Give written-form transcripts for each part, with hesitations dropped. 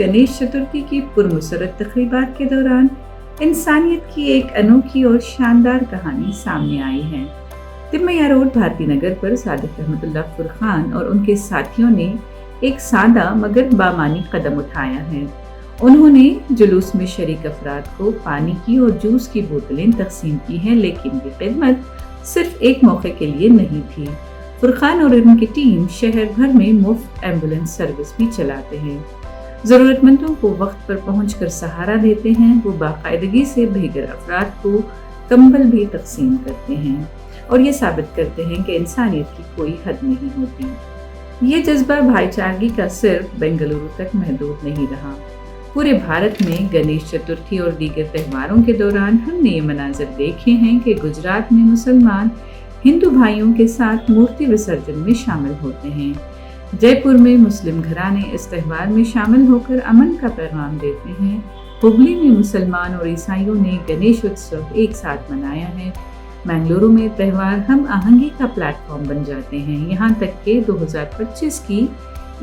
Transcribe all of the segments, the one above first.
गणेश चतुर्थी की पुरमसरत तकरीबात के दौरान इंसानियत की एक अनोखी और शानदार कहानी सामने आई है। तिम्मैया रोड भारती नगर पर सादिक रहमतुल्लाह फुरखान और उनके साथियों ने एक सादा मगर बामानी कदम उठाया है। उन्होंने जुलूस में शरीक अफराद को पानी की और जूस की बोतलें तकसीम की हैं, लेकिन ये खिदमत सिर्फ एक मौके के लिए नहीं थी। फुरखान और उनकी टीम शहर भर में मुफ्त एम्बुलेंस सर्विस भी चलाते हैं, ज़रूरतमंदों को वक्त पर पहुंचकर सहारा देते हैं। वो बाकायदगी से बेघर अफराद को कंबल भी तकसीम करते हैं और ये साबित करते हैं कि इंसानियत की कोई हद नहीं होती। ये जज्बा भाईचारगी का सिर्फ बेंगलुरु तक महदूद नहीं रहा। पूरे भारत में गणेश चतुर्थी और दीगर त्योहारों के दौरान हमने ये मनाजर देखे हैं कि गुजरात में मुसलमान हिंदू भाइयों के साथ मूर्ति विसर्जन में शामिल होते हैं। जयपुर में मुस्लिम घराने इस त्यौहार में शामिल होकर अमन का पैगाम देते हैं। हुगली में मुसलमान और ईसाइयों ने गणेश उत्सव एक साथ मनाया है। बेंगलुरु में त्यौहार हम आहंगी का प्लेटफॉर्म बन जाते हैं। यहाँ तक कि 2025 की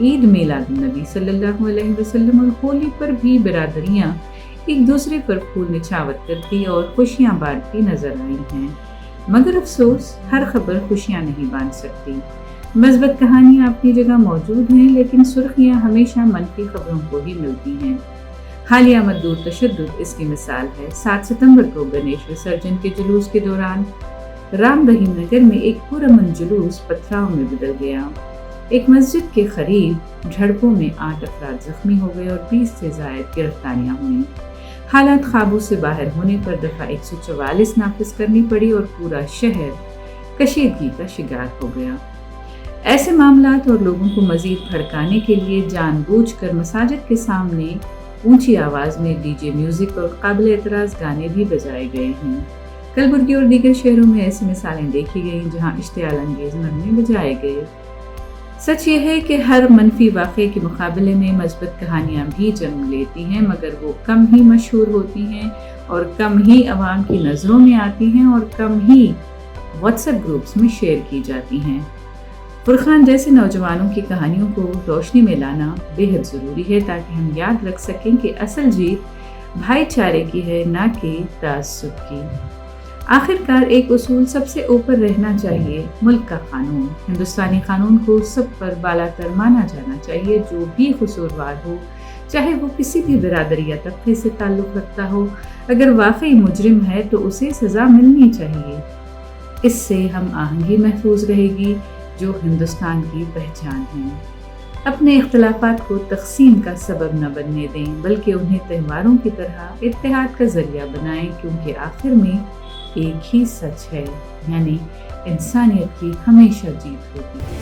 ईद मिलादुन्नबी सल्लल्लाहु अलैहि वसल्लम और होली पर भी बिरादरियाँ एक दूसरे पर फूल निछावर करती और खुशियाँ बांटती नजर आई हैं। मगर अफसोस, हर खबर खुशियाँ नहीं बांध सकती। मस्बत कहानियाँ अपनी जगह मौजूद हैं, लेकिन सुर्खियाँ हमेशा मनफी खबरों को ही मिलती हैं। हालिया मद्दूर तशद्दुद इसकी मिसाल है। 7 सितंबर को गणेश विसर्जन के जुलूस के दौरान राम रहीम नगर में एक पुरअमन जुलूस पथराव में बदल गया। एक मस्जिद के करीब झड़पों में 8 अफराद जख्मी हो गए और 20 से ज़ायद गिरफ्तारियां हुई। हालात काबू से बाहर होने पर दफ़ा 144 नाफिज करनी पड़ी और पूरा शहर कशीदगी का शिकार हो गया। ऐसे मामलात और लोगों को मजीद भड़काने के लिए जानबूझकर मसाजिद के सामने ऊंची आवाज़ में डीजे म्यूजिक और काबिल एतराज़ गाने भी बजाए गए हैं। कलबुर्गी और दीगर शहरों में ऐसी मिसालें देखी गईं जहां इश्तियाल अंगेज नगमे बजाए गए। सच ये है कि हर मनफी वाक़े के मुकाबले में मस्बत कहानियाँ भी जन्म लेती हैं, मगर वो कम ही मशहूर होती हैं और कम ही आवाम की नज़रों में आती हैं और कम ही व्हाट्सएप ग्रुप्स में शेयर की जाती हैं। फुरखान जैसे नौजवानों की कहानियों को रोशनी में लाना बेहद ज़रूरी है, ताकि हम याद रख सकें कि असल जीत भाईचारे की है, ना कि तासुब की। आखिरकार एक उसूल सबसे ऊपर रहना चाहिए, मुल्क का कानून। हिंदुस्तानी कानून को सब पर बालातर माना जाना चाहिए। जो भी कसूरवार हो, चाहे वो किसी भी बिरादरी या तबके से ताल्लुक़ रखता हो, अगर वाकई मुजरिम है तो उसे सज़ा मिलनी चाहिए। इससे हम आहंगी महफूज रहेगी, जो हिंदुस्तान की पहचान है। अपने इख्तिलाफात को तक़सीम का सबब न बनने दें, बल्कि उन्हें त्योहारों की तरह इत्तेहाद का ज़रिया बनाएं, क्योंकि आखिर में एक ही सच है, यानी इंसानियत की हमेशा जीत होती है।